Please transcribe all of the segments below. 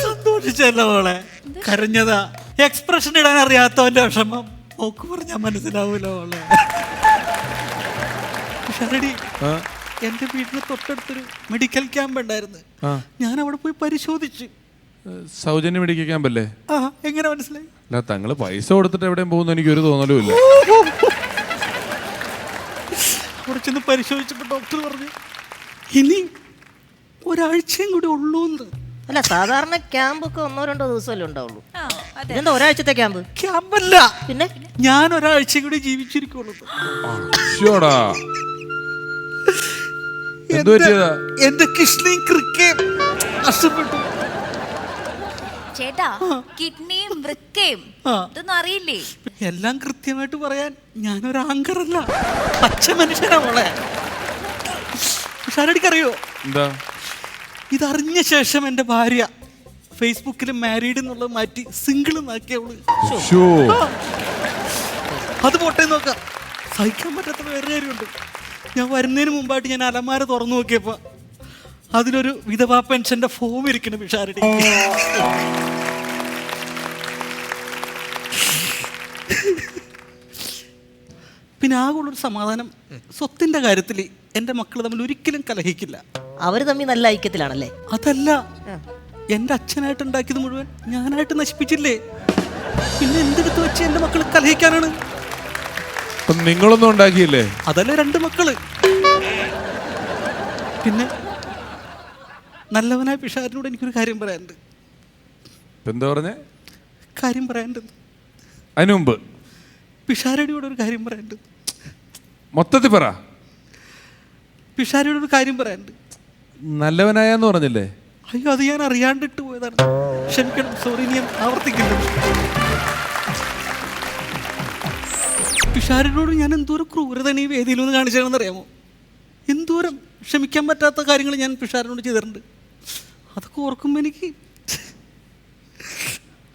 സന്തോഷിച്ചല്ല മോളെ, കരഞ്ഞതാ. എക്സ്പ്രഷൻ ഇടാൻ അറിയാത്തവന്റെ വിഷമം ഓക്ക് പറഞ്ഞാൽ മനസ്സിലാവൂല മോളെ. ഷരടി, എന്റെ വീടിന് തൊട്ടടുത്തൊരു മെഡിക്കൽ ക്യാമ്പ് ഉണ്ടായിരുന്നു. ഞാൻ അവിടെ പോയി പരിശോധിച്ചു. സൗജന്യ മെഡിക്കൽ ക്യാമ്പ് അല്ലേ? എങ്ങനെ മനസ്സിലായി? അല്ല, തങ്ങള് പൈസ കൊടുത്തിട്ട് എവിടെയും പോകുന്ന എനിക്കൊരു തോന്നലും ഇല്ല. അവിടെ ചെന്ന് പരിശോധിച്ചപ്പോൾ ഡോക്ടർ പറഞ്ഞു ഇനി ഒരാഴ്ചയും കൂടി ഉള്ളൂ എന്ന്. അല്ല, സാധാരണ ക്യാമ്പൊക്കെ 1-2 ദിവസമല്ലേ ഉണ്ടാവുള്ളൂ. ഇതെന്താ ഒരാഴ്ചത്തെ ക്യാമ്പ്? ക്യാമ്പല്ല, പിന്നെ ഞാൻ ഒരാഴ്ച കൂടി ജീവിച്ചിരിക്കുള്ളൂ. എന്റെ കിഡ്നിയും ക്രിക്കയും നഷ്ടപ്പെട്ടു. ചേട്ടാ, കിഡ്നിയും വൃക്കയും ഇതൊന്നും അറിയില്ലേ? എല്ലാം കൃത്യമായിട്ട് പറയാൻ ഞാനൊരു ആങ്കറല്ല, പച്ച മനുഷ്യനാ മോളെ. ഷാരടിക്കറിയോ എന്താ? ഇതറിഞ്ഞ ശേഷം എൻ്റെ ഭാര്യ ഫേസ്ബുക്കിൽ മാരീഡ് എന്നുള്ളത് മാറ്റി സിംഗിൾ എന്നാക്കിയവള്. അത് പോട്ടെ നോക്കാം. സഹിക്കാൻ പറ്റാത്ത വേറെ കാര്യമുണ്ട്. ഞാൻ വരുന്നതിന് മുമ്പായിട്ട് ഞാൻ അലമാര തുറന്നു നോക്കിയപ്പോൾ അതിലൊരു വിധവാ പെൻഷന്റെ ഫോം ഇരിക്കണം പിഷാരടി. പിന്നെ ആകുള്ളൊരു സമാധാനം, സ്വത്തിന്റെ കാര്യത്തിൽ എൻ്റെ മക്കൾ തമ്മിൽ ഒരിക്കലും കലഹിക്കില്ല. അവര് തമ്മിൽ നല്ല ഐക്യത്തിലാണല്ലേ? അതല്ല, എൻ്റെ അച്ഛനായിട്ട് ഉണ്ടാക്കിയത് മുഴുവൻ ഞാനായിട്ട് നശിപ്പിച്ചില്ലേ. പിന്നെ എന്തെടുത്ത് വെച്ച് എൻ്റെ മക്കൾ കലഹിക്കാനാണ്? നിങ്ങളൊന്നും ഉണ്ടാക്കിയില്ലേ? അതല്ലേ 2 മക്കള്. പിന്നെ നല്ലവനായ പിഷാരനോട് എനിക്കൊരു കാര്യം പറയാനുണ്ട്. എന്താ പറഞ്ഞേ? കാര്യം പറയാനുണ്ട്. അതിനു മുമ്പ് പിഷാരടിയോട് ഒരു കാര്യം പറയാനുണ്ട്. മൊത്തത്തിൽ പറ. പിഷാരടിയോട് ഒരു കാര്യം പറയാനുണ്ട്. നല്ലവനായെന്ന് പറഞ്ഞില്ലേ? അയ്യോ, അത് ഞാൻ അറിയാണ്ടിട്ട് പോയതാണ്, ക്ഷമിക്കണം. സോറി, ഞാൻ ആവർത്തിക്കില്ല. പിഷാരടിയോട് ഞാൻ എന്തോരം ക്രൂരതയാണ് ഈ വേദിയിലൊന്ന് കാണിച്ചതെന്ന് അറിയാമോ? എന്തോരം ക്ഷമിക്കാൻ പറ്റാത്ത കാര്യങ്ങൾ ഞാൻ പിഷാരനോട് ചെയ്തിട്ടുണ്ട്. അതൊക്കെ ഓർക്കുമ്പോൾ എനിക്ക്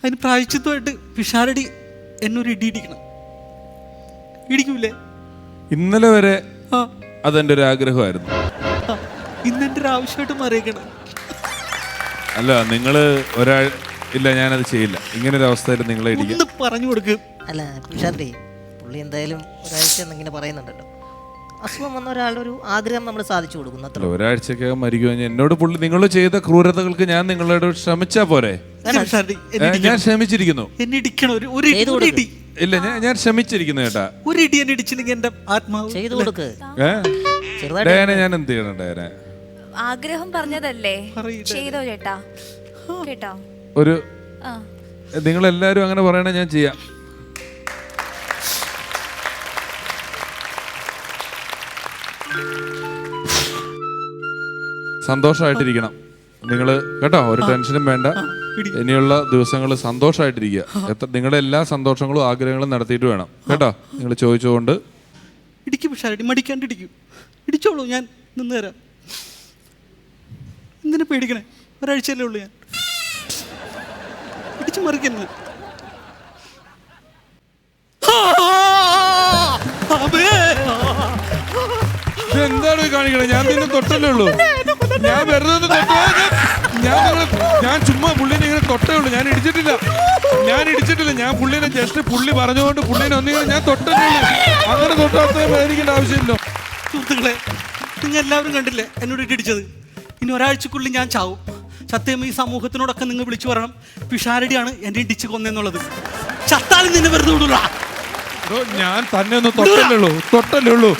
അതിന് പ്രായശ്ചിത്തമായിട്ട് പിഷാരടി എന്നൊരു ഇടിക്കണം. ഇടിക്കൂലേ? ഇന്നലെ വരെ അതെന്റെ ഒരു ആഗ്രഹമായിരുന്നു. ഇന്നെന്റെ ഒരു ആവശ്യമായിട്ട് മാറിയേക്കണം. അല്ല, നിങ്ങള് ഇല്ല, ഞാനത് ചെയ്യില്ല. ഇങ്ങനെ ഒരു അവസ്ഥയിൽ നിങ്ങളെ ഇടിക്കും പറഞ്ഞു കൊടുക്കും. അല്ല പിഷാരടി, പുള്ളി എന്തായാലും ഒരാഴ്ച എന്നിങ്ങനെ പറയുന്നുണ്ടല്ലോ. അസുഖം വന്ന ഒരാളുടെ ഒരു ആഗ്രഹം നമ്മൾ സാധിച്ചു കൊടുക്കുന്നു. അത്ര ഒരാഴ്ചക്കകം മരിക്കുമെന്ന് എന്നോട് പുള്ളി, നിങ്ങൾ ചെയ്ത ക്രൂരതകൾക്ക് ഞാൻ നിങ്ങളോട് ക്ഷമിച്ചാ പോരെ? ഞാൻ ക്ഷമിച്ചിരിക്കുന്നു. ഇല്ല, ഞാൻ ക്ഷമിച്ചിരിക്കുന്നു ചേട്ടാ. ഒരു ഇടി എന്നെ ഇടിച്ചില്ലെങ്കിൽ എന്റെ ആത്മാവ് ചെയ്തു കൊടുക്ക്. ഡയനെ ഞാൻ എന്ത് ചെയ്യണം? ഡയനെ ആഗ്രഹം പറഞ്ഞതല്ലേ, ചെയ്തോ ചേട്ടാ. കേട്ടോ, ഒരു നിങ്ങളെല്ലാരും അങ്ങനെ പറയണേ, ഞാൻ ചെയ്യാം. സന്തോഷമായിട്ടിരിക്കണം നിങ്ങള് കേട്ടോ, ഒരു ടെൻഷനും വേണ്ട. ഇനിയുള്ള ദിവസങ്ങൾ സന്തോഷമായിട്ടിരിക്കുക. നിങ്ങളുടെ എല്ലാ സന്തോഷങ്ങളും ആഗ്രഹങ്ങളും നടത്തിയിട്ട് വേണം കേട്ടോ. നിങ്ങൾ ചോദിച്ചുകൊണ്ട് ഇടിക്കും പിഷാരടി, മടിക്കാണ്ട് ഇടിക്കും. ഇടിച്ചോളൂ, ഞാൻ നിന്ന് തരാം. എന്തിനാ പേടിക്കണേ? ഒരാഴ്ചയല്ലേ ഉള്ളൂ. ഞാൻ ഇടിച്ചു മറിക്കുന്നത്. എന്താണ് കാണിക്കണേ? ഞാൻ നിന്നെ തൊട്ടല്ലേ ഉള്ളൂ. ഞാൻ വെറുതെ ഞാൻ ചുമ്മാ പുള്ളിനെ ഇങ്ങനെ തൊട്ടേ ഉള്ളൂ. ഞാൻ ഇടിച്ചിട്ടില്ല. ഞാൻ പുള്ളിനെ ജസ്റ്റ് പുള്ളി പറഞ്ഞുകൊണ്ട് പുള്ളിനെ ഒന്നിങ്ങനെ ഞാൻ തൊട്ടല്ലേ ഉള്ളൂ. അങ്ങനെ തൊട്ടാത്ത പേടിക്കേണ്ട ആവശ്യമില്ല. സുഹൃത്തുക്കളെ, നിങ്ങൾ എല്ലാവരും കണ്ടില്ലേ എന്നോട് ഇടിച്ചത്? ഇനി ഒരാഴ്ചക്കുള്ളിൽ ഞാൻ ചാവും. സത്യം, ഈ സമൂഹത്തിനോടൊക്കെ നിങ്ങൾ വിളിച്ചു പറയണം, പിഷാരടിയാണ് എന്നെ ഇടിച്ച് കൊന്നെന്നുള്ളത്. ചത്താലും നിന്നെ വെറുതെ വിടൂല. ഞാൻ തന്നെ ഒന്ന് തൊട്ടല്ലേ ഉള്ളൂ.